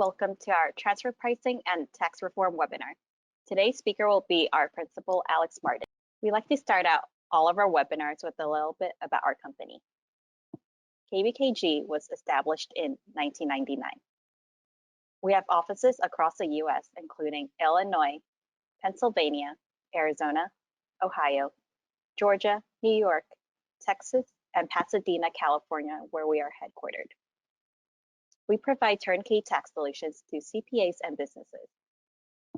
welcome to our Transfer Pricing and Tax Reform webinar. Today's speaker will be our principal, Alex Martin. We like to start out all of our webinars with a little bit about our company. KBKG was established in 1999. We have offices across the US, including Illinois, Pennsylvania, Arizona, Ohio, Georgia, New York, Texas, and Pasadena, California, where we are headquartered. We provide turnkey tax solutions to CPAs and businesses.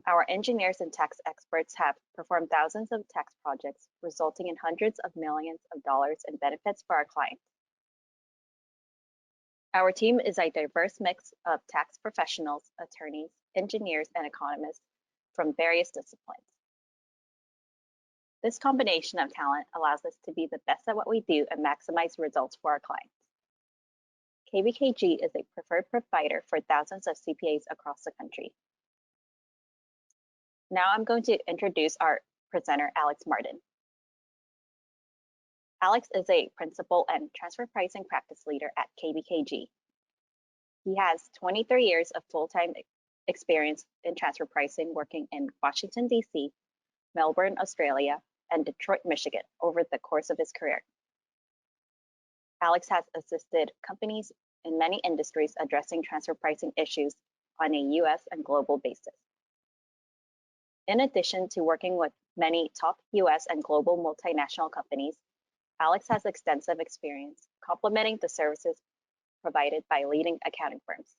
Our engineers and tax experts have performed thousands of tax projects, resulting in hundreds of millions of dollars in benefits for our clients. Our team is a diverse mix of tax professionals, attorneys, engineers, and economists from various disciplines. This combination of talent allows us to be the best at what we do and maximize results for our clients. KBKG is a preferred provider for thousands of CPAs across the country. Now I'm going to introduce our presenter, Alex Martin. Alex is a principal and transfer pricing practice leader at KBKG. He has 23 years of full-time experience in transfer pricing, working in Washington, D.C., Melbourne, Australia, and Detroit, Michigan over the course of his career. Alex has assisted companies in many industries addressing transfer pricing issues on a US and global basis. In addition to working with many top US and global multinational companies, Alex has extensive experience complementing the services provided by leading accounting firms.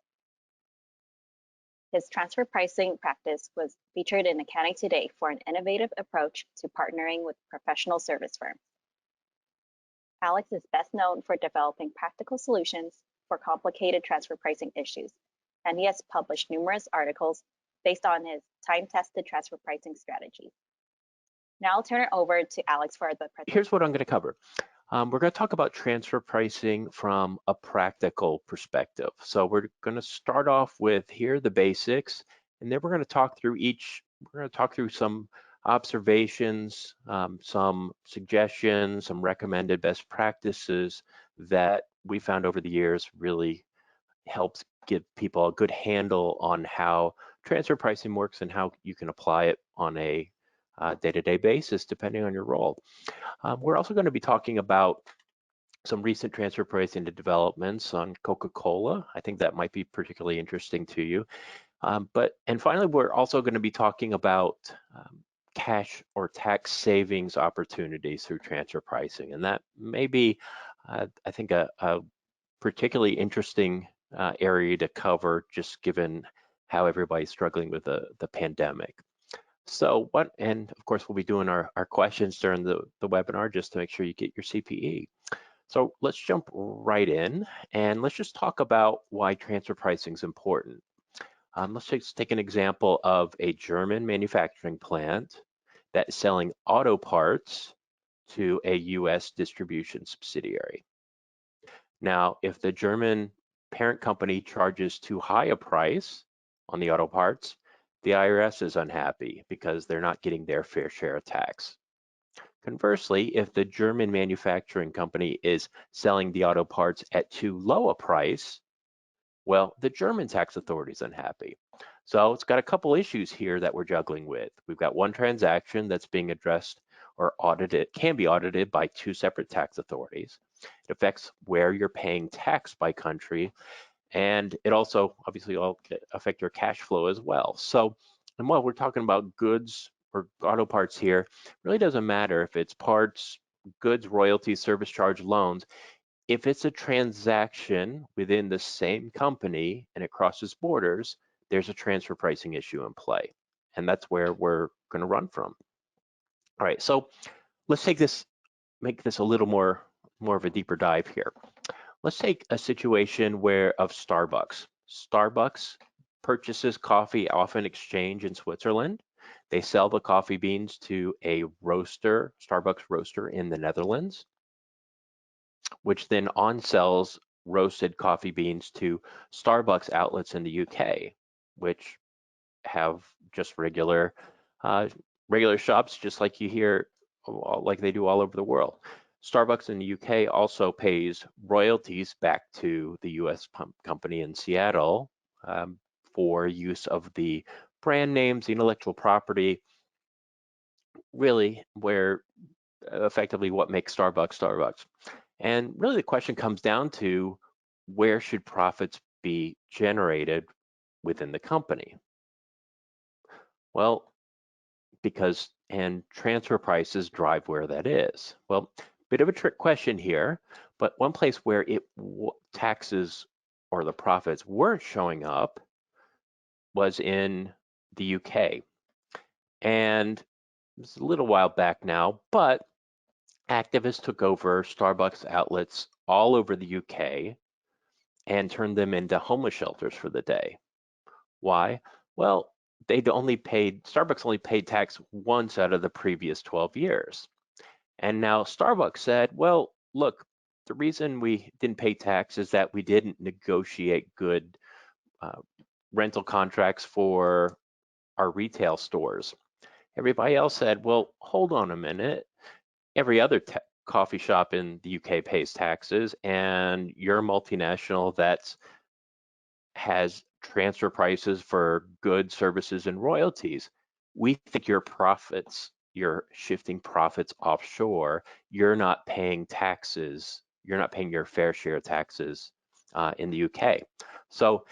His transfer pricing practice was featured in Accounting Today for an innovative approach to partnering with professional service firms. Alex is best known for developing practical solutions for complicated transfer pricing issues, and he has published numerous articles based on his time-tested transfer pricing strategy. Now I'll turn it over to Alex for the presentation. Here's what I'm going to cover. We're going to talk about transfer pricing from a practical perspective. So we're going to start off with here are the basics, and then we're going to talk through some observations, some suggestions, some recommended best practices that we found over the years really helps give people a good handle on how transfer pricing works and how you can apply it on a day-to-day basis depending on your role. We're also going to be talking about some recent transfer pricing developments on COCA-COLA. I think that might be particularly interesting to you. And finally, we're also going to be talking about cash or tax savings opportunities through transfer pricing. And that may be, I think, a particularly interesting area to cover, just given how everybody's struggling with the pandemic. So and of course, we'll be doing our questions during the webinar just to make sure you get your CPE. So let's jump right in and let's just talk about why transfer pricing is important. Let's just take an example of a German manufacturing plant that's selling auto parts to a US distribution subsidiary. Now, if the German parent company charges too high a price on the auto parts, the IRS is unhappy because they're not getting their fair share of tax. Conversely, if the German manufacturing company is selling the auto parts at too low a price, well, the German tax authority is unhappy. So it's got a couple issues here that we're juggling with. We've got one transaction that's being addressed or audited, can be audited by two separate tax authorities. It affects where you're paying tax by country, and it also obviously will affect your cash flow as well. So, and while we're talking about goods or auto parts here, it really doesn't matter if it's parts, goods, royalties, service charge, loans. If it's a transaction within the same company and it crosses borders, there's a transfer pricing issue in play. And that's where we're going to run from. All right, so let's make this a little more of a deeper dive here. Let's take a situation of Starbucks. Starbucks purchases coffee off an exchange in Switzerland. They sell the coffee beans to a roaster, Starbucks roaster in the Netherlands, which then on-sells roasted coffee beans to Starbucks outlets in the UK, which have just regular shops, just like you hear, like they do all over the world. Starbucks in the UK also pays royalties back to the US company in Seattle for use of the brand names, the intellectual property, really where effectively what makes Starbucks Starbucks. And really the question comes down to where should profits be generated within the company? Well, and transfer prices drive where that is. Well, bit of a trick question here, but one place where taxes or the profits weren't showing up was in the UK. And it's a little while back now, but activists took over Starbucks outlets all over the UK and turned them into homeless shelters for the day. Why? Well, Starbucks only paid tax once out of the previous 12 years. And now Starbucks said, well, look, the reason we didn't pay tax is that we didn't negotiate good rental contracts for our retail stores. Everybody else said, well, hold on a minute. Every other coffee shop in the UK pays taxes, and you're a multinational that has transfer prices for goods, services, and royalties. We think your profits, you're shifting profits offshore. You're not paying taxes. You're not paying your fair share of taxes in the UK. So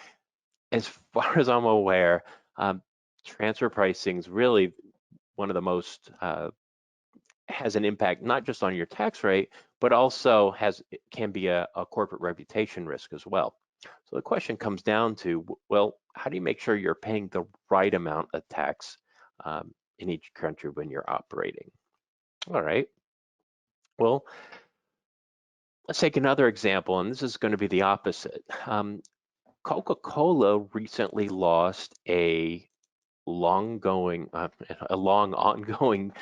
as far as I'm aware, transfer pricing is really one of the most, has an impact not just on your tax rate, but also can be a corporate reputation risk as well. So the question comes down to, well, how do you make sure you're paying the right amount of tax in each country when you're operating? All right. Well, let's take another example, and this is going to be the opposite. Coca-Cola recently lost a long ongoing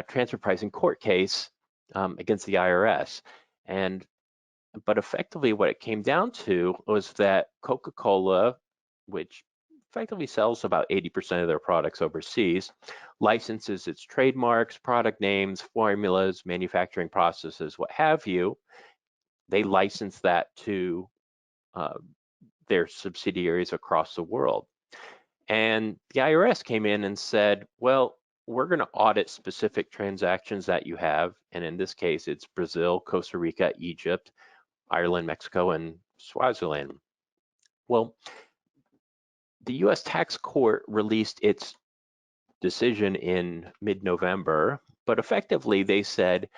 transfer pricing court case against the IRS. But effectively what it came down to was that Coca-Cola, which effectively sells about 80% of their products overseas, licenses its trademarks, product names, formulas, manufacturing processes, what have you. They license that to their subsidiaries across the world. And the IRS came in and said, well, we're going to audit specific transactions that you have. And in this case, it's Brazil, Costa Rica, Egypt, Ireland, Mexico, and Swaziland. Well, the US tax court released its decision in mid-November, but effectively they said,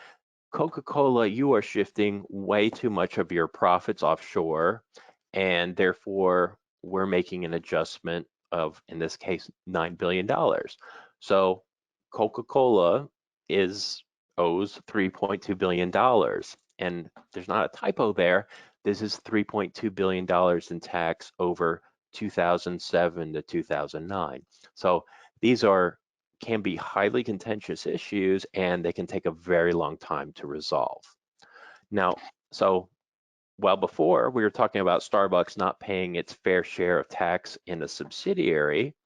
Coca-Cola, you are shifting way too much of your profits offshore, and therefore we're making an adjustment of, in this case, $9 billion. So Coca-Cola owes $3.2 billion. And there's not a typo there. This is $3.2 billion in tax over 2007 to 2009. So these can be highly contentious issues, and they can take a very long time to resolve. Now, so while before we were talking about Starbucks not paying its fair share of tax in a subsidiary,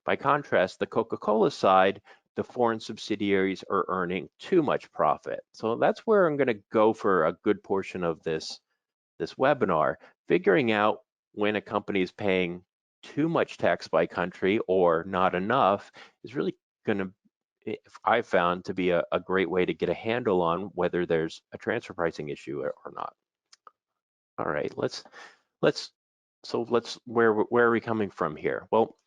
by contrast, the Coca-Cola side, the foreign subsidiaries are earning too much profit. So that's where I'm going to go for a good portion of this webinar, figuring out when a company is paying too much tax by country or not enough is really going to, I've found, to be a great way to get a handle on whether there's a transfer pricing issue or not. All right, where are we coming from here? Well,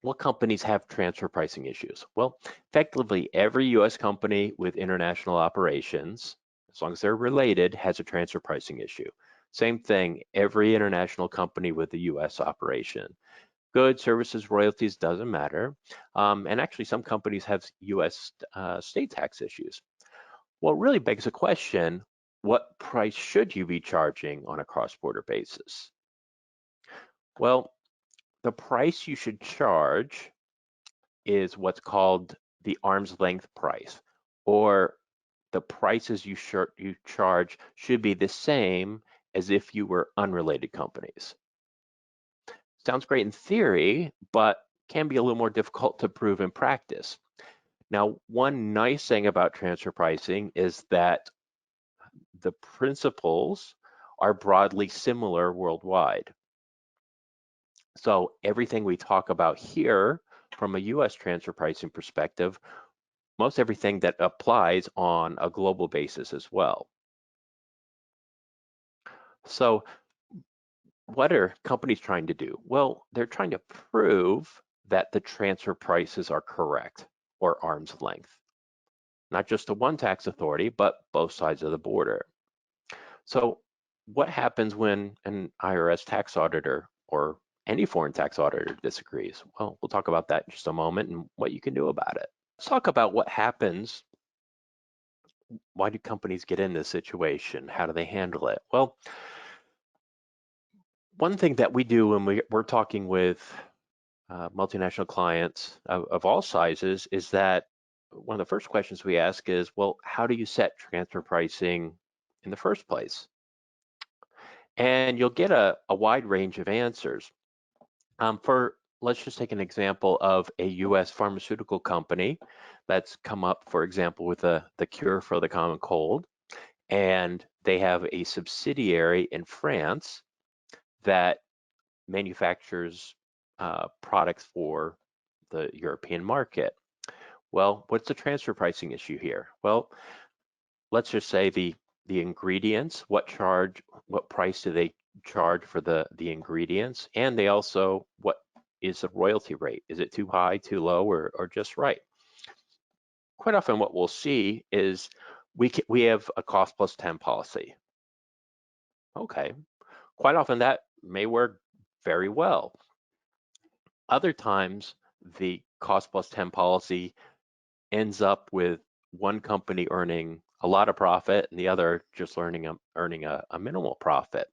what companies have transfer pricing issues? Well, effectively every US company with international operations, as long as they're related, has a transfer pricing issue. Same thing, every international company with a US operation. Goods, services, royalties, doesn't matter. And actually some companies have US state tax issues. Well, it really begs the question, what price should you be charging on a cross-border basis? Well, the price you should charge is what's called the arm's length price, or the prices you charge should be the same as if you were unrelated companies. Sounds great in theory, but can be a little more difficult to prove in practice. Now, one nice thing about transfer pricing is that the principles are broadly similar worldwide. So everything we talk about here from a US transfer pricing perspective, most everything that applies on a global basis as well. So what are companies trying to do? Well, they're trying to prove that the transfer prices are correct or arm's length, not just to one tax authority, but both sides of the border. So what happens when an IRS tax auditor or any foreign tax auditor disagrees? Well, we'll talk about that in just a moment and what you can do about it. Let's talk about what happens. Why do companies get in this situation? How do they handle it? Well, one thing that we do when we're talking with multinational clients of all sizes is that one of the first questions we ask is, well, how do you set transfer pricing in the first place? And you'll get a wide range of answers. Let's just take an example of a US pharmaceutical company that's come up, for example, with the cure for the common cold, and they have a subsidiary in France that manufactures products for the European market. Well, what's the transfer pricing issue here? Well, let's just say the ingredients, what price do they charge for the ingredients? And they also, what is the royalty rate? Is it too high, too low, or just right? Quite often what we'll see is we have a cost plus 10 policy. Okay, quite often that may work very well. Other times the cost plus 10 policy ends up with one company earning a lot of profit and the other just earning a minimal profit.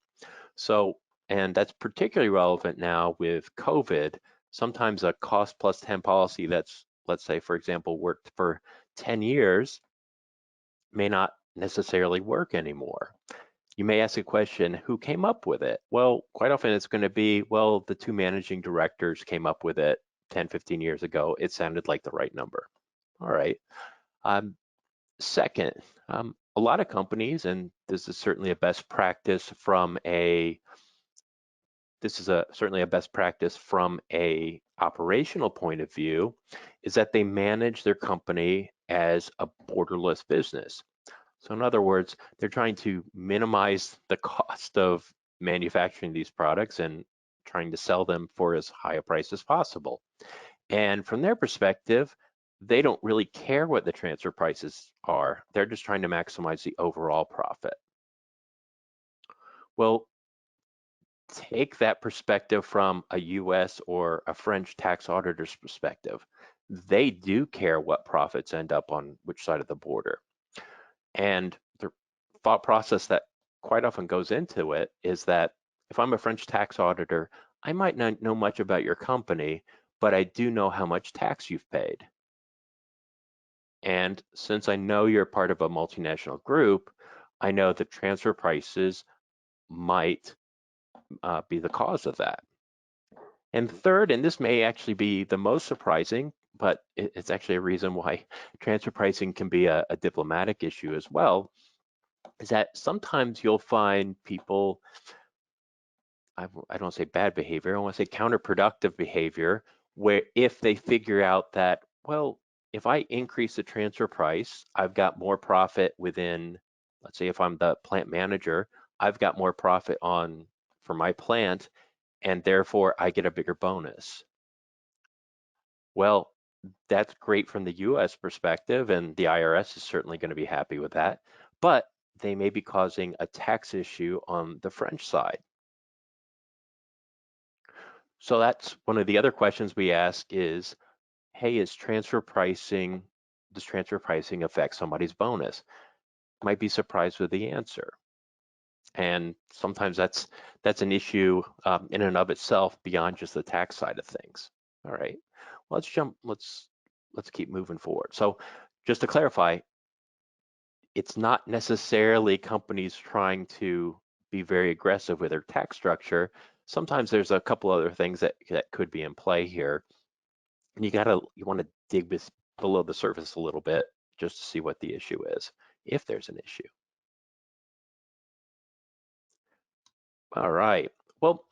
So, and that's particularly relevant now with COVID. Sometimes a cost plus 10 policy that's, let's say, for example, worked for 10 years may not necessarily work anymore. You may ask a question, who came up with it? Well, quite often it's going to be, well, the two managing directors came up with it 10, 15 years ago. It sounded like the right number. All right. Second, a lot of companies, and this is certainly a best practice from a operational point of view, is that they manage their company as a borderless business. So in other words, they're trying to minimize the cost of manufacturing these products and trying to sell them for as high a price as possible. And from their perspective, they don't really care what the transfer prices are. They're just trying to maximize the overall profit. Well, take that perspective from a US or a French tax auditor's perspective. They do care what profits end up on which side of the border. And the thought process that quite often goes into it is that if I'm a French tax auditor, I might not know much about your company, but I do know how much tax you've paid. And since I know you're part of a multinational group, I know that transfer prices might be the cause of that. And third, and this may actually be the most surprising, but it's actually a reason why transfer pricing can be a diplomatic issue as well, is that sometimes you'll find people, I don't say bad behavior, I want to say counterproductive behavior, where if they figure out that, well, if I increase the transfer price, I've got more profit within, let's say if I'm the plant manager, I've got more profit for my plant, and therefore I get a bigger bonus. Well, that's great from the US perspective, and the IRS is certainly going to be happy with that, but they may be causing a tax issue on the French side. So that's one of the other questions we ask is, hey, does transfer pricing affect somebody's bonus? Might be surprised with the answer. And sometimes that's an issue in and of itself beyond just the tax side of things. All right, let's keep moving forward. So just to clarify, it's not necessarily companies trying to be very aggressive with their tax structure. Sometimes there's a couple other things that could be in play here. And you want to dig below the surface a little bit just to see what the issue is, if there's an issue. All right. Well,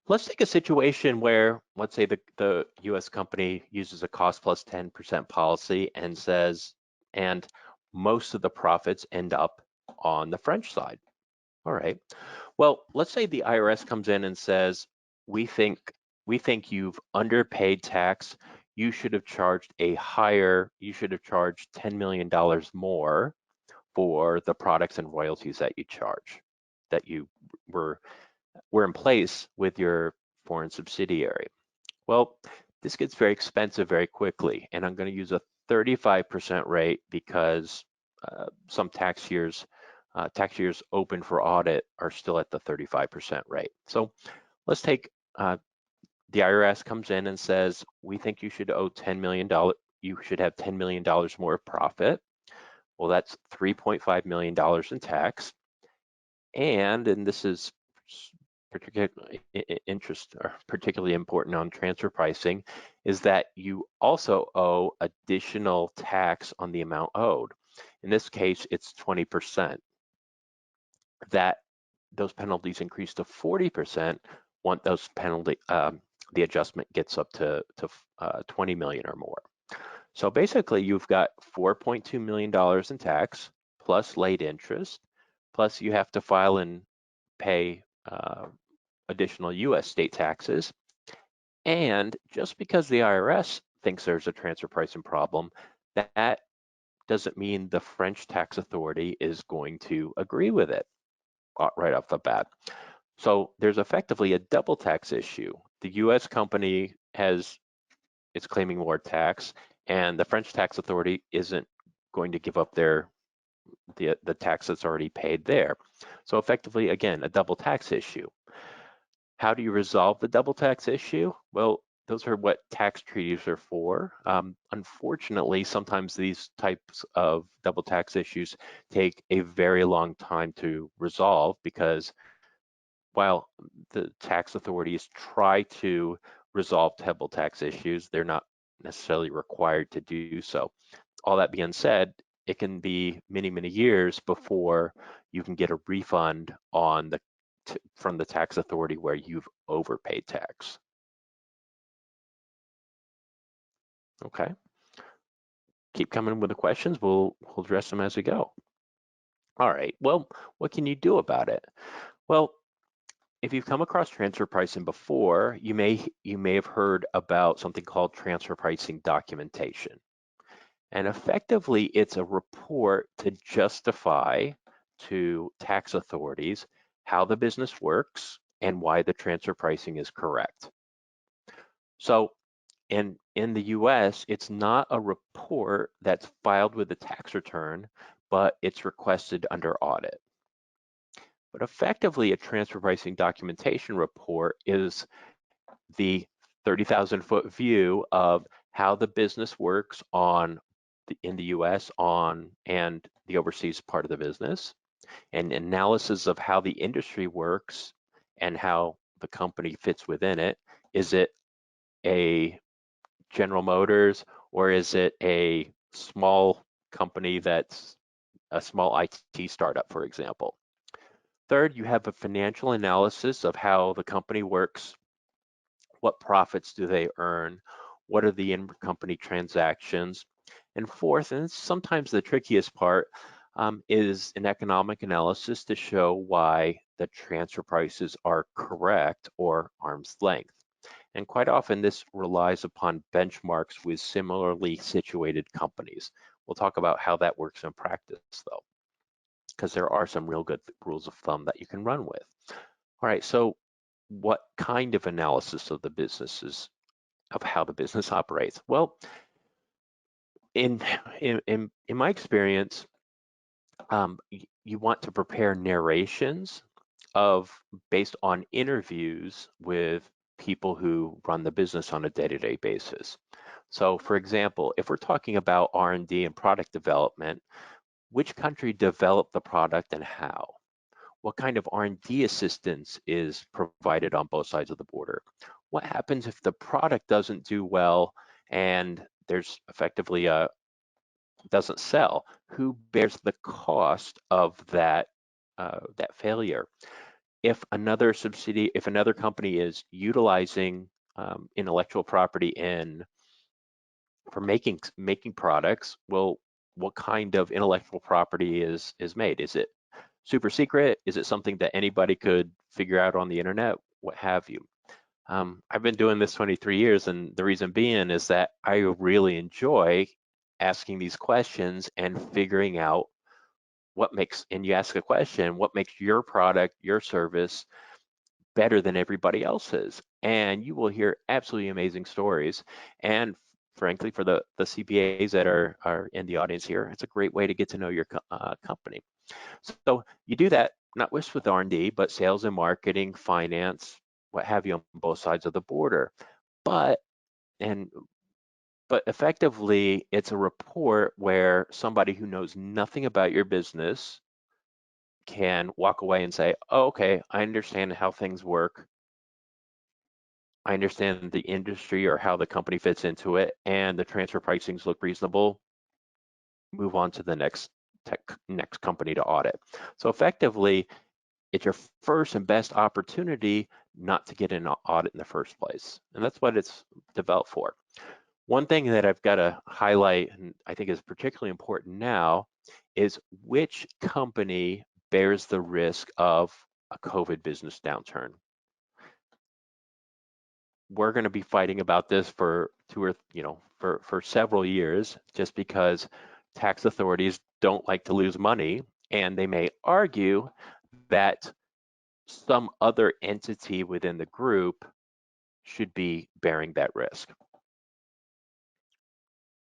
Let's take a situation where, let's say the US company uses a cost plus 10% policy and says, and most of the profits end up on the French side. All right. Well, let's say the IRS comes in and says, we think you've underpaid tax. You should have charged you should have charged $10 million more for the products and royalties that you charge, that you were in place with your foreign subsidiary. Well, this gets very expensive very quickly, and I'm going to use a 35% rate because some tax years open for audit are still at the 35% rate. So let's take the IRS comes in and says, we think you should owe $10 million. You should have $10 million more of profit. Well, that's $3.5 million in tax. And this is particularly important on transfer pricing, is that you also owe additional tax on the amount owed. In this case, it's 20%. Those penalties increase to 40% once the adjustment gets up to 20 million or more. So basically, you've got $4.2 million in tax plus late interest, plus you have to file and pay additional US state taxes. And just because the IRS thinks there's a transfer pricing problem, that doesn't mean the French tax authority is going to agree with it right off the bat. So there's effectively a double tax issue. The US company is claiming more tax, and the French tax authority isn't going to give up the tax that's already paid there. So effectively, again, a double tax issue. How do you resolve the double tax issue? Well, those are what tax treaties are for. Unfortunately, sometimes these types of double tax issues take a very long time to resolve because while the tax authorities try to resolve double tax issues, they're not necessarily required to do so. All that being said, it can be many, many years before you can get a refund from the tax authority where you've overpaid tax. Okay. Keep coming with the questions. We'll address them as we go. All right. Well, what can you do about it? Well, if you've come across transfer pricing before, you may have heard about something called transfer pricing documentation. And effectively, it's a report to justify to tax authorities how the business works and why the transfer pricing is correct. So in the US, it's not a report that's filed with the tax return, but it's requested under audit. But effectively, a transfer pricing documentation report is the 30,000-foot view of how the business works in the US and the overseas part of the business, and analysis of how the industry works and how the company fits within it. Is it a General Motors or is it a small company that's a small IT startup, for example? Third, you have a financial analysis of how the company works. What profits do they earn? What are the intercompany transactions? And fourth, and sometimes the trickiest part, is an economic analysis to show why the transfer prices are correct or arm's length. And quite often this relies upon benchmarks with similarly situated companies. We'll talk about how that works in practice though, because there are some real good rules of thumb that you can run with. All right, so what kind of analysis of how the business operates? Well, in my experience, you want to prepare narrations based on interviews with people who run the business on a day-to-day basis. So for example, if we're talking about R&D and product development, which country developed the product and how? What kind of R&D assistance is provided on both sides of the border? What happens if the product doesn't do well and there's effectively doesn't sell? Who bears the cost of that failure? if another company is utilizing intellectual property for making products, well, what kind of intellectual property is made? Is it super secret? Is it something that anybody could figure out on the internet? What have you? I've been doing this 23 years, and the reason being is that I really enjoy asking these questions and figuring out and you ask a question, what makes your product, your service better than everybody else's? And you will hear absolutely amazing stories. And frankly, for the CPAs that are in the audience here, it's a great way to get to know your company. So you do that not just with R&D, but sales and marketing, finance, what have you, on both sides of the border. But effectively, it's a report where somebody who knows nothing about your business can walk away and say, oh, okay, I understand how things work. I understand the industry or how the company fits into it, and the transfer pricings look reasonable. Move on to the next company to audit. So effectively, it's your first and best opportunity not to get an audit in the first place. And that's what it's developed for. One thing that I've got to highlight, and I think is particularly important now, is which company bears the risk of a COVID business downturn. We're going to be fighting about this for several years, just because tax authorities don't like to lose money, and they may argue that some other entity within the group should be bearing that risk.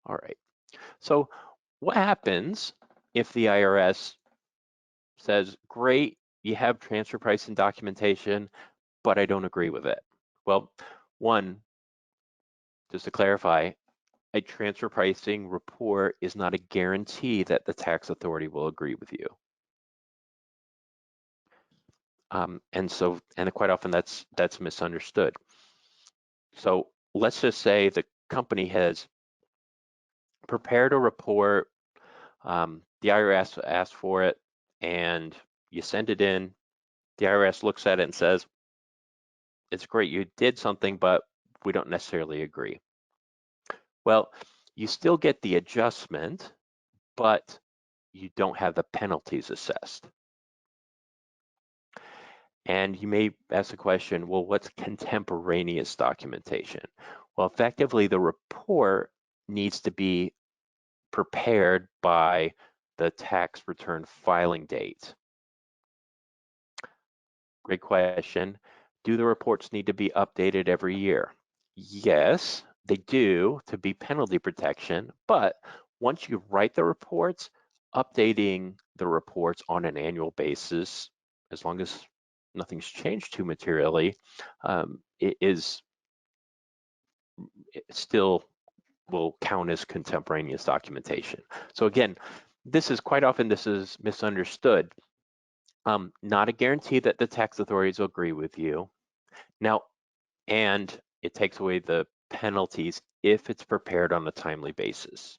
All right, so what happens if the IRS says, great, you have transfer pricing documentation, but I don't agree with it? Well, one, just to clarify, a transfer pricing report is not a guarantee that the tax authority will agree with you. And quite often that's misunderstood. So let's just say the company has prepared a report, the IRS asked for it, and you send it in. The IRS looks at it and says, it's great, you did something, but we don't necessarily agree. Well, you still get the adjustment, but you don't have the penalties assessed. And you may ask the question, well, what's contemporaneous documentation? Well, effectively, the report needs to be prepared by the tax return filing date. Great question. Do the reports need to be updated every year? Yes, they do, to be penalty protection, but once you write the reports, updating the reports on an annual basis, as long as nothing's changed too materially, it still will count as contemporaneous documentation. So again, this is misunderstood. Not a guarantee that the tax authorities will agree with you. Now, and it takes away the penalties if it's prepared on a timely basis.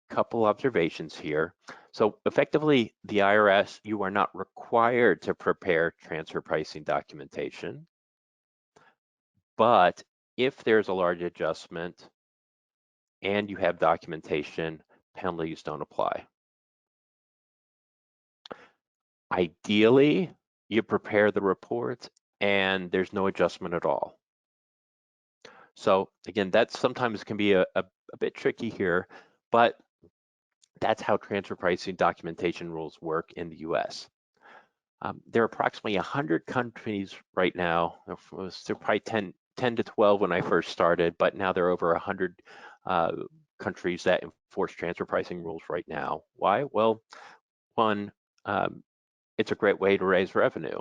Couple observations here. So effectively, the IRS, you are not required to prepare transfer pricing documentation, but if there's a large adjustment and you have documentation, penalties don't apply. Ideally, you prepare the reports and there's no adjustment at all. So again, that sometimes can be a bit tricky here, but that's how transfer pricing documentation rules work in the US. There are approximately 100 countries right now. There was probably 10 to 12 when I first started, but now there are over 100 countries that enforce transfer pricing rules right now. Why? Well, one, it's a great way to raise revenue.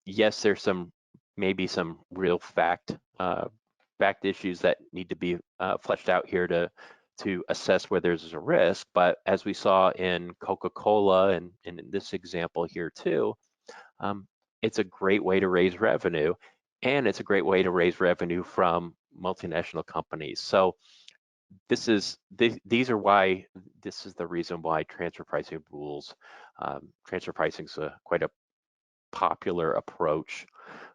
Yes, there's maybe some real fact issues that need to be fleshed out here to assess where there's a risk. But as we saw in COCA-COLA and in this example here too, it's a great way to raise revenue, and it's a great way to raise revenue from multinational companies. So these are why, this is the reason why transfer pricing rules, transfer pricing is quite a popular approach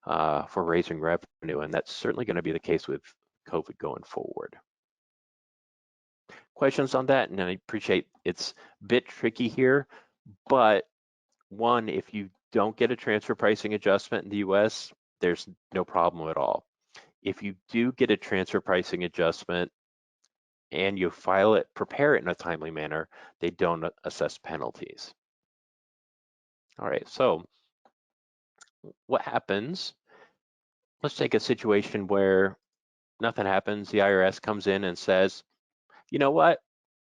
for raising revenue, and that's certainly going to be the case with COVID going forward. Questions on that? And I appreciate it's a bit tricky here, but one, if you don't get a transfer pricing adjustment in the US, there's no problem at all. If you do get a transfer pricing adjustment and you file it, prepare it in a timely manner, they don't assess penalties. All right, so what happens? Let's take a situation where nothing happens. The IRS comes in and says, you know what?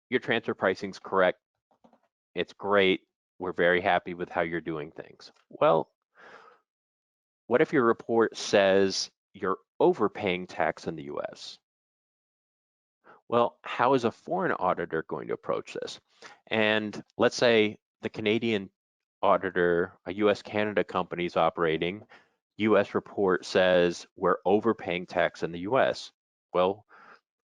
Your transfer pricing's correct. It's great. We're very happy with how you're doing things. Well, what if your report says you're overpaying tax in the US? Well, how is a foreign auditor going to approach this? And let's say the Canadian auditor, a US-Canada company is operating, US report says we're overpaying tax in the US. Well,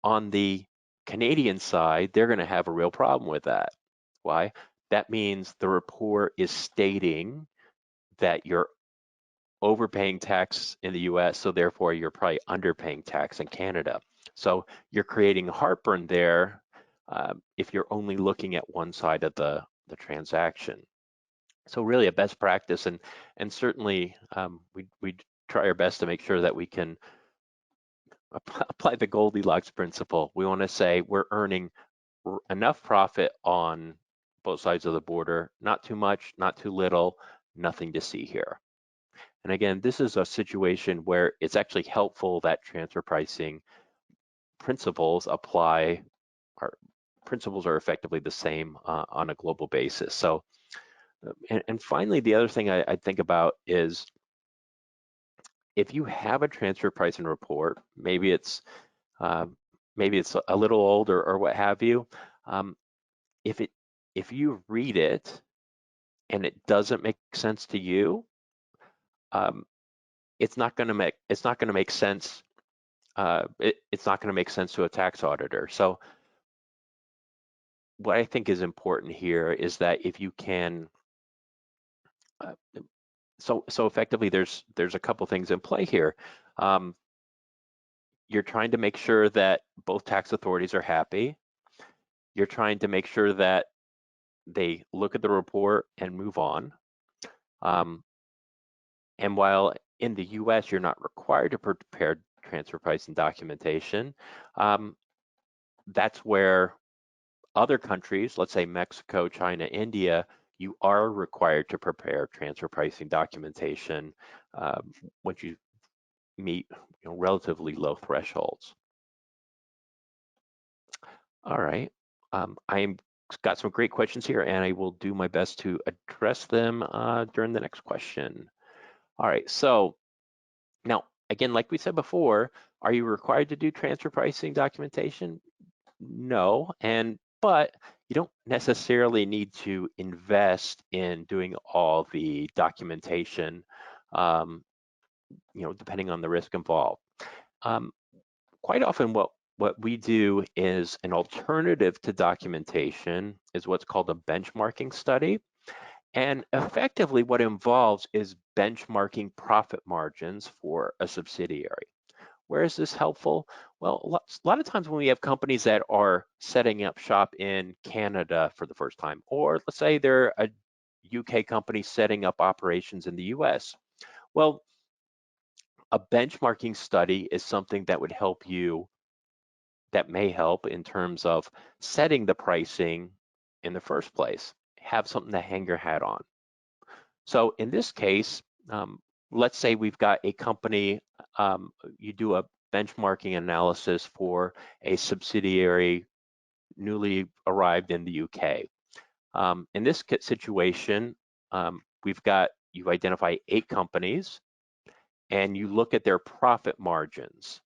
on the Canadian side, they're going to have a real problem with that. Why? That means the report is stating that you're overpaying tax in the US, so therefore you're probably underpaying tax in Canada. So you're creating heartburn there if you're only looking at one side of the transaction. So really a best practice, and certainly we try our best to make sure that we can apply the Goldilocks principle. We want to say we're earning enough profit on both sides of the border, not too much, not too little, nothing to see here. And again, this is a situation where it's actually helpful that transfer pricing principles apply, or principles are effectively the same on a global basis. So, and finally, the other thing I think about is if you have a transfer pricing report, maybe it's a little old or what have you, if you read it and it doesn't make sense to you, it's not going to make sense. It's not going to make sense to a tax auditor. So what I think is important here is that if you can, so effectively, there's a couple things in play here. You're trying to make sure that both tax authorities are happy. You're trying to make sure that they look at the report and move on. And while in the US, you're not required to prepare transfer pricing documentation, that's where other countries, let's say Mexico, China, India, you are required to prepare transfer pricing documentation once you meet relatively low thresholds. All right, I've got some great questions here, and I will do my best to address them during the next question. All right, so now, again, like we said before, are you required to do transfer pricing documentation? No, but you don't necessarily need to invest in doing all the documentation, depending on the risk involved. Quite often what we do is an alternative to documentation is what's called a benchmarking study. And effectively what it involves is benchmarking profit margins for a subsidiary. Where is this helpful? Well, a lot of times when we have companies that are setting up shop in Canada for the first time, or let's say they're a UK company setting up operations in the US. Well, a benchmarking study is something that would help you, that may help in terms of setting the pricing in the first place. Have something to hang your hat on. So in this case, let's say we've got a company, you do a benchmarking analysis for a subsidiary newly arrived in the UK. In this situation, you identify 8 companies and you look at their profit margins.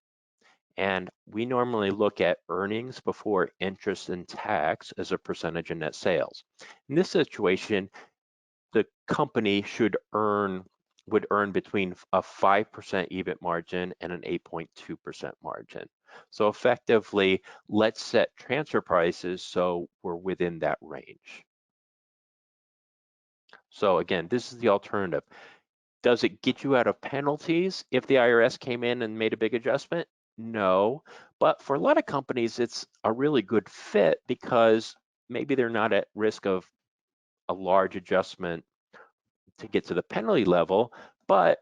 And we normally look at earnings before interest and tax as a percentage of net sales. In this situation, the company would earn between a 5% EBIT margin and an 8.2% margin. So effectively, let's set transfer prices so we're within that range. So again, this is the alternative. Does it get you out of penalties if the IRS came in and made a big adjustment? No, but for a lot of companies, it's a really good fit because maybe they're not at risk of a large adjustment to get to the penalty level, but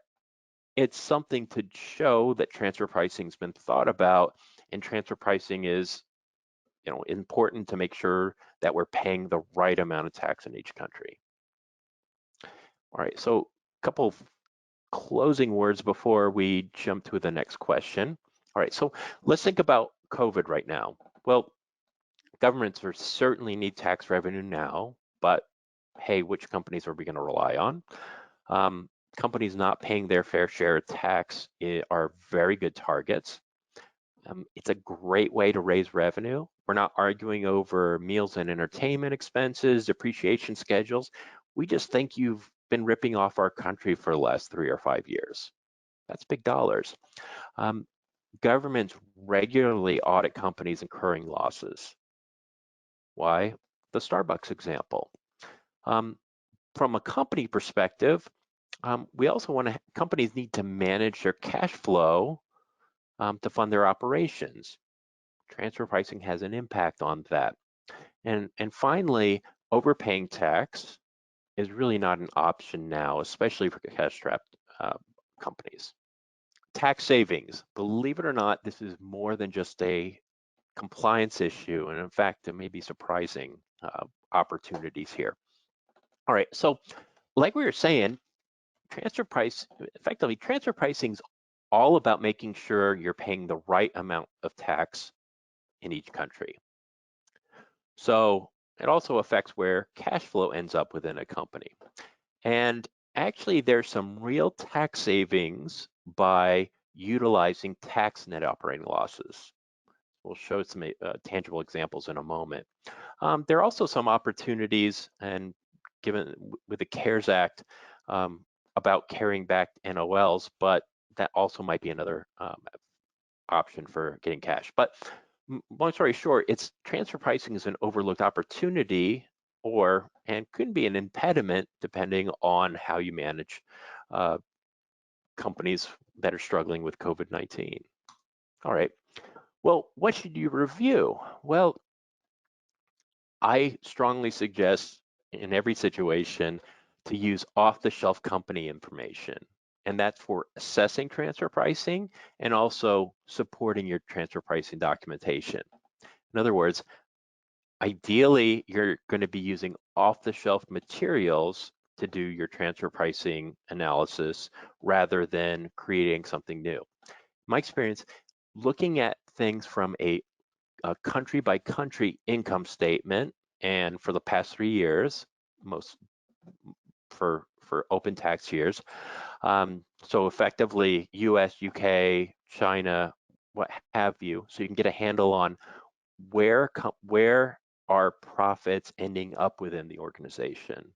it's something to show that transfer pricing's been thought about, and transfer pricing is, important to make sure that we're paying the right amount of tax in each country. All right, so a couple closing words before we jump to the next question. All right, so let's think about COVID right now. Well, governments certainly need tax revenue now, but hey, which companies are we going to rely on? Companies not paying their fair share of tax are very good targets. It's a great way to raise revenue. We're not arguing over meals and entertainment expenses, depreciation schedules. We just think you've been ripping off our country for the last 3 or 5 years. That's big dollars. Governments regularly audit companies incurring losses. Why? The Starbucks example. From a company perspective, we also companies need to manage their cash flow to fund their operations. Transfer pricing has an impact on that. And finally, overpaying tax is really not an option now, especially for cash-strapped companies. Tax savings, believe it or not, this is more than just a compliance issue, and in fact, there may be surprising opportunities here. All right, so like we were saying, transfer pricing is all about making sure you're paying the right amount of tax in each country. So it also affects where cash flow ends up within a company. And actually, there's some real tax savings by utilizing tax net operating losses. We'll show some tangible examples in a moment. There are also some opportunities, and given with the CARES Act, about carrying back NOLs, but that also might be another option for getting cash. But long story short, it's transfer pricing is an overlooked opportunity, and could be an impediment depending on how you manage companies that are struggling with COVID-19. All right, well, what should you review? Well, I strongly suggest in every situation to use off-the-shelf company information, and that's for assessing transfer pricing and also supporting your transfer pricing documentation. In other words, ideally, you're going to be using off-the-shelf materials to do your transfer pricing analysis rather than creating something new. My experience, looking at things from a country by country income statement, and for the past 3 years, most for open tax years, so effectively US, UK, China, what have you, so you can get a handle on where are profits ending up within the organization.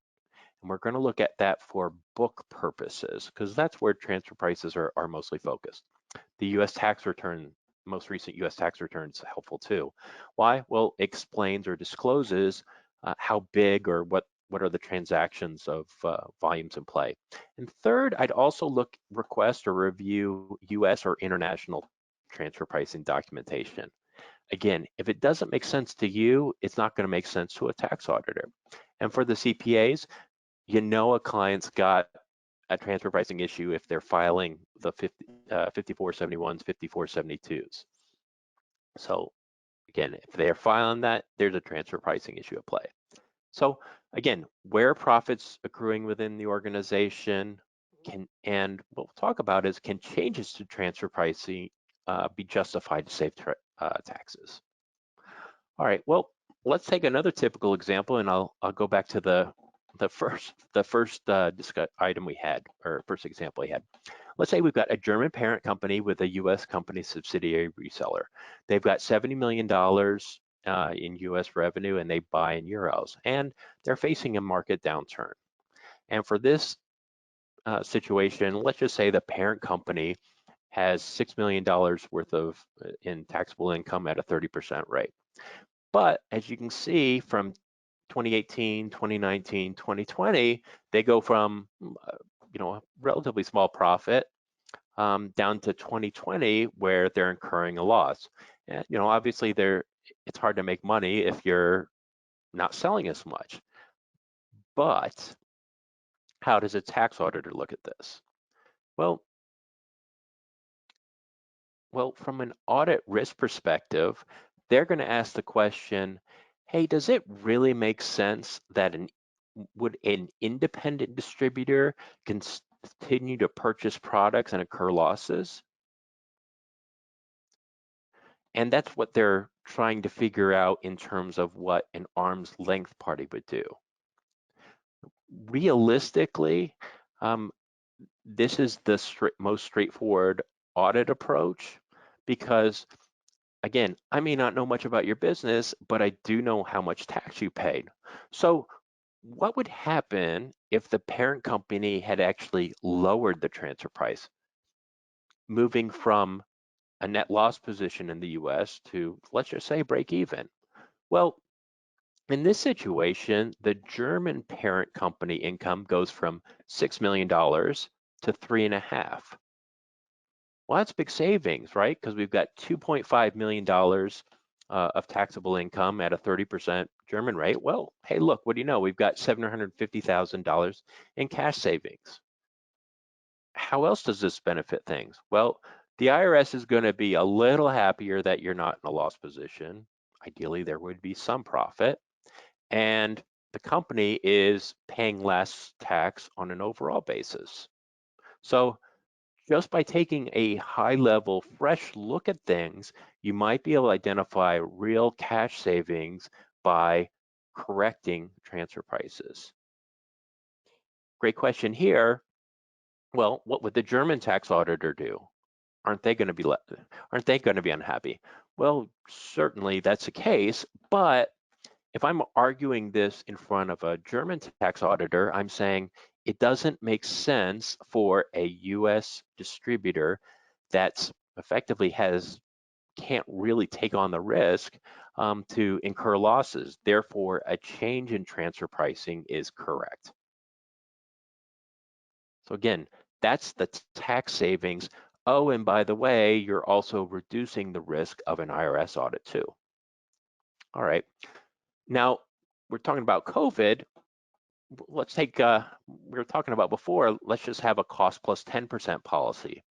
And we're going to look at that for book purposes, because that's where transfer prices are mostly focused. The US tax return, most recent US tax return is helpful too. Why? Well, it explains or discloses how big or what are the transactions of volumes in play. And third, I'd also request or review US or international transfer pricing documentation. Again, if it doesn't make sense to you, it's not going to make sense to a tax auditor. And for the CPAs, a client's got a transfer pricing issue if they're filing the 5471s, 5472s. So again, if they're filing that, there's a transfer pricing issue at play. So again, where profits accruing within the organization and what we'll talk about is, can changes to transfer pricing be justified to save taxes? All right, well, let's take another typical example, and I'll go back to the first item we had, or first example we had. Let's say we've got a German parent company with a US company subsidiary reseller. They've got $70 million in US revenue, and they buy in euros, and they're facing a market downturn. And for this situation, let's just say the parent company has $6 million worth of in taxable income at a 30% rate. But as you can see from 2018, 2019, 2020, they go from a relatively small profit down to 2020 where they're incurring a loss. And obviously it's hard to make money if you're not selling as much. But how does a tax auditor look at this? Well, from an audit risk perspective, they're going to ask the question, hey, does it really make sense that would an independent distributor continue to purchase products and incur losses? And that's what they're trying to figure out in terms of what an arm's length party would do. Realistically, this is the most straightforward audit approach because, again, I may not know much about your business, but I do know how much tax you paid. So what would happen if the parent company had actually lowered the transfer price, moving from a net loss position in the US to, let's just say, break even? Well, in this situation, the German parent company income goes from $6 million to $3.5 million. Well, that's big savings, right? Because we've got $2.5 million of taxable income at a 30% German rate. Well, hey, look, what do you know? We've got $750,000 in cash savings. How else does this benefit things? Well, the IRS is going to be a little happier that you're not in a loss position. Ideally, there would be some profit. And the company is paying less tax on an overall basis. So just by taking a high-level, fresh look at things, you might be able to identify real cash savings by correcting transfer prices. Great question here. Well, what would the German tax auditor do? Aren't they going to be unhappy? Well, certainly that's the case, but if I'm arguing this in front of a German tax auditor, I'm saying it doesn't make sense for a US distributor that's effectively can't really take on the risk to incur losses. Therefore, a change in transfer pricing is correct. So again, that's the tax savings. Oh, and by the way, you're also reducing the risk of an IRS audit too. All right. Now, we're talking about COVID. Let's take, we were talking about before, let's just have a cost plus 10% policy.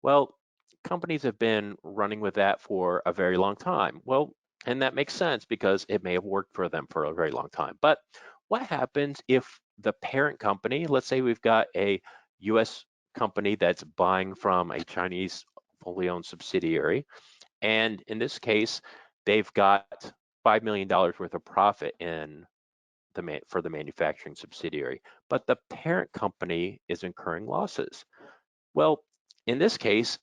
Well, companies have been running with that for a very long time. Well, and that makes sense because it may have worked for them for a very long time. But what happens if the parent company, let's say we've got a US company that's buying from a Chinese wholly owned subsidiary, and in this case, they've got $5 million worth of profit for the manufacturing subsidiary, but the parent company is incurring losses. Well, in this case,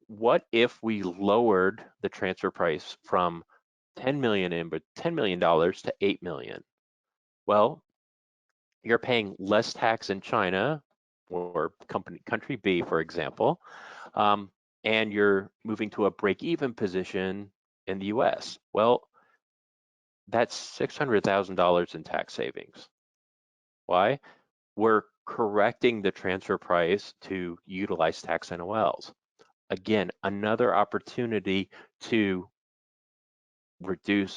what if we lowered the transfer price from $10 million to $8 million? Well, you're paying less tax in China or country B, for example, and you're moving to a break-even position in the US. Well, that's $600,000 in tax savings. Why? We're correcting the transfer price to utilize tax NOLs. Again, another opportunity to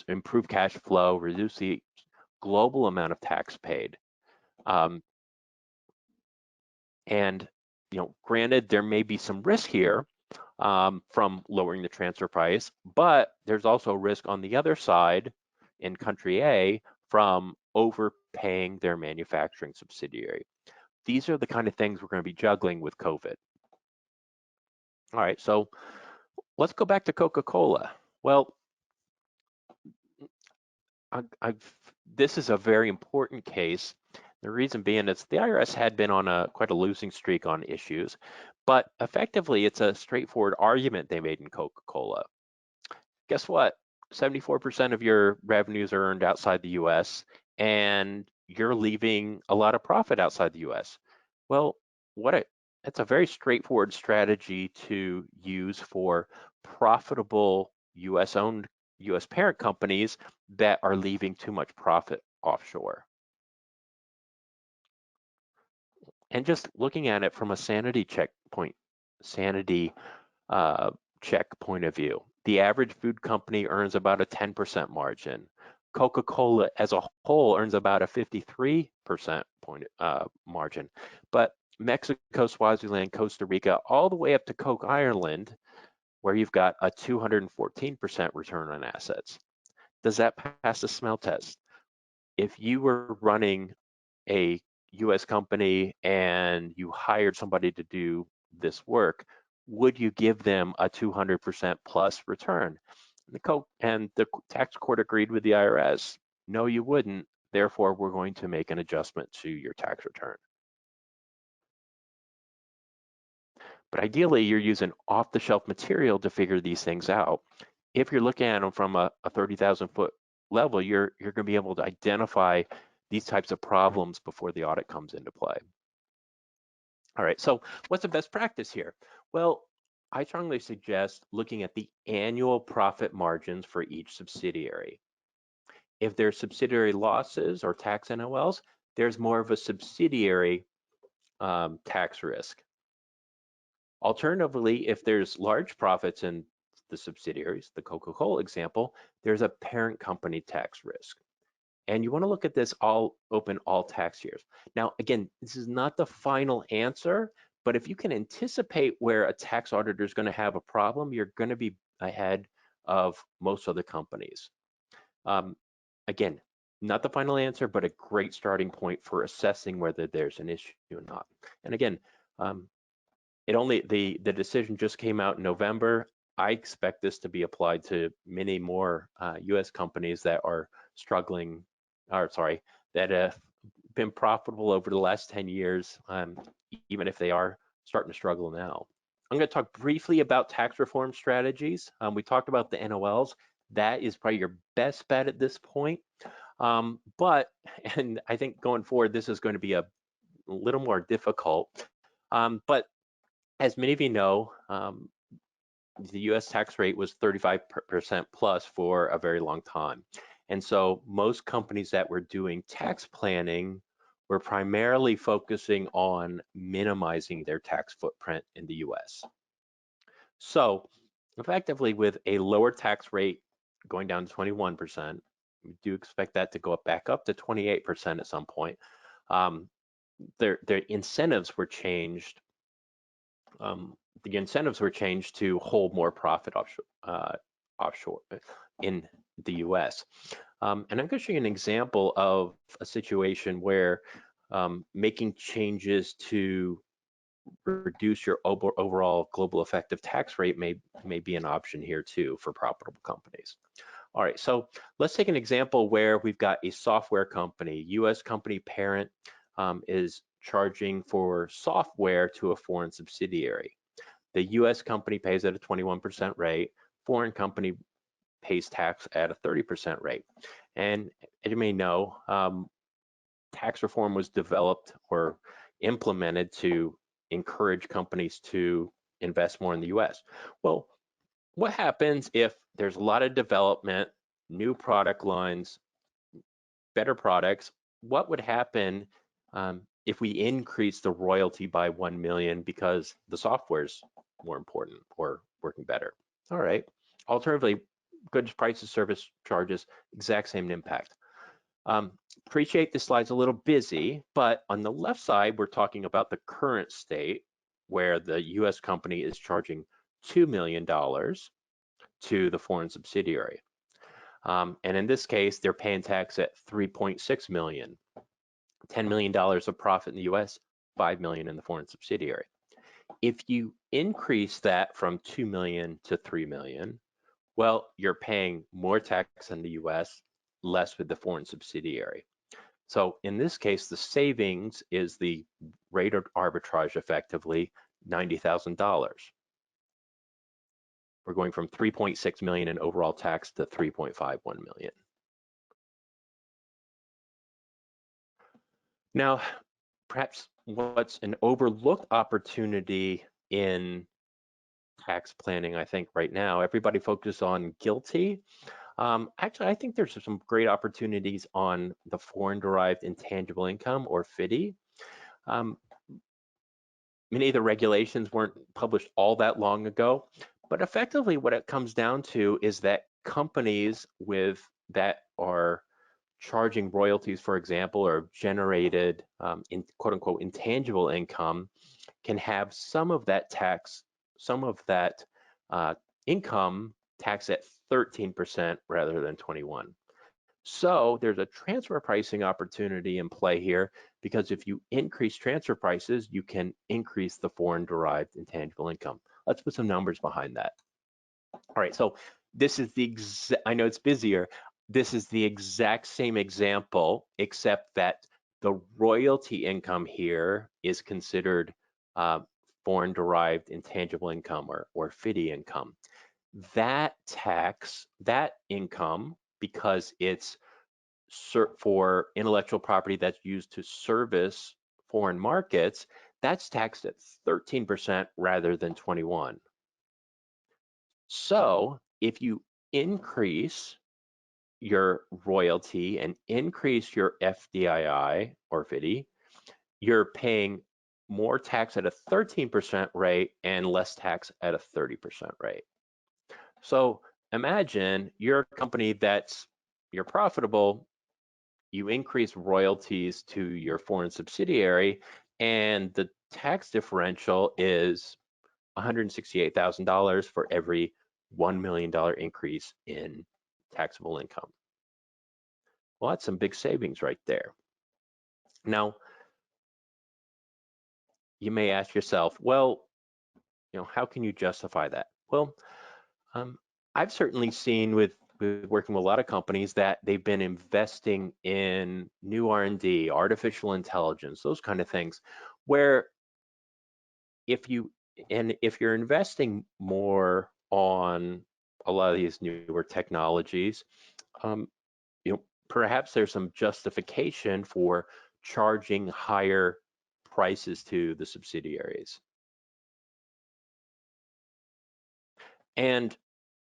improve cash flow, reduce the global amount of tax paid. And granted, there may be some risk here from lowering the transfer price, but there's also risk on the other side in country A from overpaying their manufacturing subsidiary. These are the kind of things we're going to be juggling with COVID. All right, so let's go back to Coca-Cola. Well, this is a very important case. The reason being is the IRS had been on quite a losing streak on issues, but effectively it's a straightforward argument they made in Coca-Cola. Guess what? 74% of your revenues are earned outside the US, and you're leaving a lot of profit outside the US. Well, what it's a very straightforward strategy to use for profitable US-owned, US parent companies that are leaving too much profit offshore. And just looking at it from a sanity check point of view, the average food company earns about a 10% margin. Coca-Cola as a whole earns about a 53% margin. But Mexico, Swaziland, Costa Rica, all the way up to Coke Ireland, where you've got a 214% return on assets. Does that pass the smell test? If you were running a US company and you hired somebody to do this work, would you give them a 200% plus return? And the tax court agreed with the IRS. No, you wouldn't. Therefore, we're going to make an adjustment to your tax return. But ideally, you're using off-the-shelf material to figure these things out. If you're looking at them from a 30,000 foot level, you're going to be able to identify these types of problems before the audit comes into play. All right, so what's the best practice here? Well, I strongly suggest looking at the annual profit margins for each subsidiary. If there's subsidiary losses or tax NOLs, there's more of a subsidiary tax risk. Alternatively, if there's large profits in the subsidiaries, the Coca-Cola example, there's a parent company tax risk. And you want to look at this all tax years. Now, again, this is not the final answer, but if you can anticipate where a tax auditor is going to have a problem, you're going to be ahead of most other companies. Again, not the final answer, but a great starting point for assessing whether there's an issue or not. And again, the decision just came out in November. I expect this to be applied to many more US companies that are struggling, that have been profitable over the last 10 years, even if they are starting to struggle now. I'm going to talk briefly about tax reform strategies. We talked about the NOLs. That is probably your best bet at this point. And I think going forward, this is going to be a little more difficult. But as many of you know, the US tax rate was 35% plus for a very long time. And so most companies that were doing tax planning were primarily focusing on minimizing their tax footprint in the US. So effectively, with a lower tax rate going down to 21%, we do expect that to go back up to 28% at some point. Their incentives were changed. The incentives were changed to hold more profit offshore in the US. And I'm going to show you an example of a situation where making changes to reduce your overall global effective tax rate may be an option here too for profitable companies. All right, so let's take an example where we've got a software company, US company parent is charging for software to a foreign subsidiary. The US company pays at a 21% rate, foreign company pays tax at a 30% rate. And as you may know, tax reform was developed or implemented to encourage companies to invest more in the US. Well, what happens if there's a lot of development, new product lines, better products? What would happen if we increase the royalty by 1 million because the software's more important or working better? All right. Alternatively, goods prices, service charges, exact same impact. Appreciate this slide's a little busy, but on the left side, we're talking about the current state where the US company is charging $2 million to the foreign subsidiary. And in this case, they're paying tax at 3.6 million, $10 million of profit in the US, 5 million in the foreign subsidiary. If you increase that from 2 million to 3 million, well, you're paying more tax in the US, less with the foreign subsidiary. So in this case, the savings is the rate of arbitrage, effectively $90,000. We're going from 3.6 million in overall tax to 3.51 million. Now, perhaps what's an overlooked opportunity in tax planning, I think right now, everybody focuses on GILTI. Actually, I think there's some great opportunities on the foreign derived intangible income, or FDII. Many of the regulations weren't published all that long ago, but effectively what it comes down to is that companies that are charging royalties, for example, or generated in quote unquote intangible income, can have some of that income taxed at 13% rather than 21. So there's a transfer pricing opportunity in play here, because if you increase transfer prices, you can increase the foreign derived intangible income. Let's put some numbers behind that. All right, so this is I know it's busier. This is the exact same example, except that the royalty income here is considered foreign derived intangible income, or FDII income. That income, because it's for intellectual property that's used to service foreign markets, that's taxed at 13% rather than 21. So if you increase your royalty and increase your FDII or FDII, you're paying more tax at a 13% rate and less tax at a 30% rate. So imagine you're a company you're profitable, you increase royalties to your foreign subsidiary, and the tax differential is $168,000 for every $1 million increase in taxable income. Well, that's some big savings right there. Now, you may ask yourself, well, how can you justify that? Well, I've certainly seen with working with a lot of companies that they've been investing in new R&D, artificial intelligence, those kind of things, where if you're investing more on a lot of these newer technologies, perhaps there's some justification for charging higher prices to the subsidiaries. And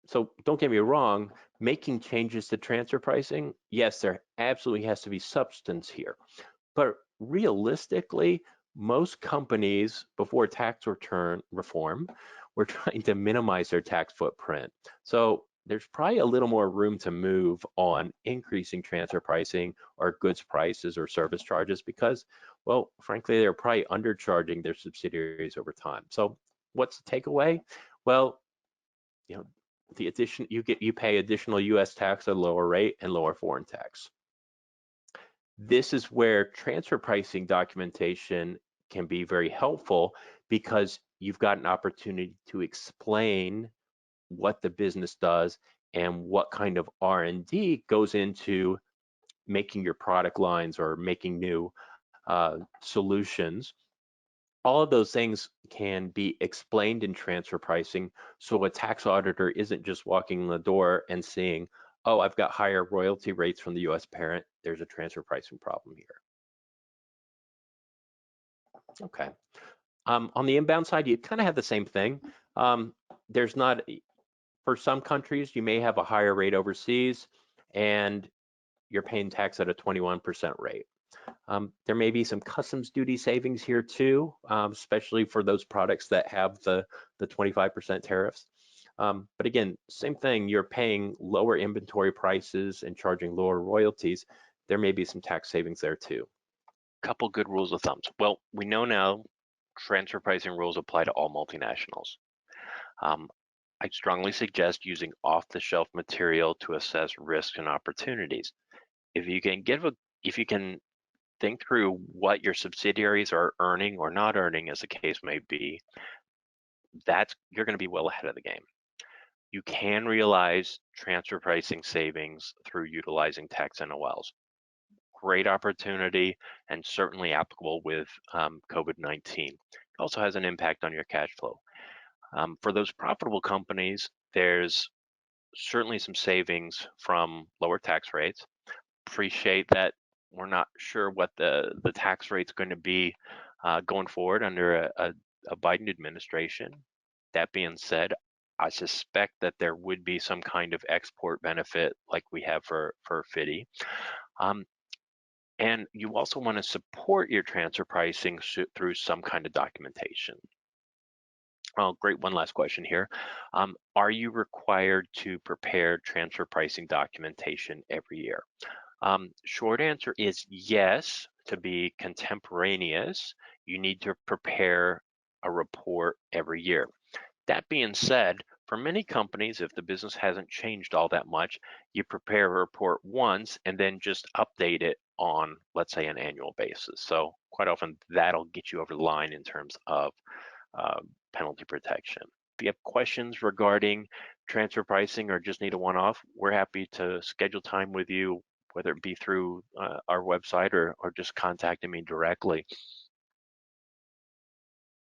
so don't get me wrong, making changes to transfer pricing, yes, there absolutely has to be substance here. But realistically, most companies before tax return reform were trying to minimize their tax footprint. So there's probably a little more room to move on increasing transfer pricing or goods prices or service charges, because, well, frankly, they're probably undercharging their subsidiaries over time. So what's the takeaway? Well, you pay additional US tax at a lower rate and lower foreign tax. This is where transfer pricing documentation can be very helpful, because you've got an opportunity to explain what the business does and what kind of R&D goes into making your product lines or making new solutions. All of those things can be explained in transfer pricing, so a tax auditor isn't just walking in the door and seeing, oh, I've got higher royalty rates from the US parent, there's a transfer pricing problem here. Okay. On the inbound side, you kind of have the same thing. For some countries, you may have a higher rate overseas and you're paying tax at a 21% rate. There may be some customs duty savings here too, especially for those products that have the 25% tariffs. But again, same thing, you're paying lower inventory prices and charging lower royalties. There may be some tax savings there too. Couple good rules of thumbs. Well, we know now transfer pricing rules apply to all multinationals. I strongly suggest using off-the-shelf material to assess risks and opportunities. If you can think through what your subsidiaries are earning or not earning, as the case may be, you're going to be well ahead of the game. You can realize transfer pricing savings through utilizing tax NOLs. Great opportunity and certainly applicable with COVID-19. It also has an impact on your cash flow. For those profitable companies, there's certainly some savings from lower tax rates. Appreciate that we're not sure what the tax rate's going to be going forward under a Biden administration. That being said, I suspect that there would be some kind of export benefit like we have for FDII. And you also want to support your transfer pricing through some kind of documentation. Oh, great. One last question here. Are you required to prepare transfer pricing documentation every year? Short answer is yes. To be contemporaneous, you need to prepare a report every year. That being said, for many companies, if the business hasn't changed all that much, you prepare a report once and then just update it on, let's say, an annual basis. So quite often that'll get you over the line in terms of penalty protection. If you have questions regarding transfer pricing or just need a one-off, we're happy to schedule time with you, whether it be through our website or just contacting me directly.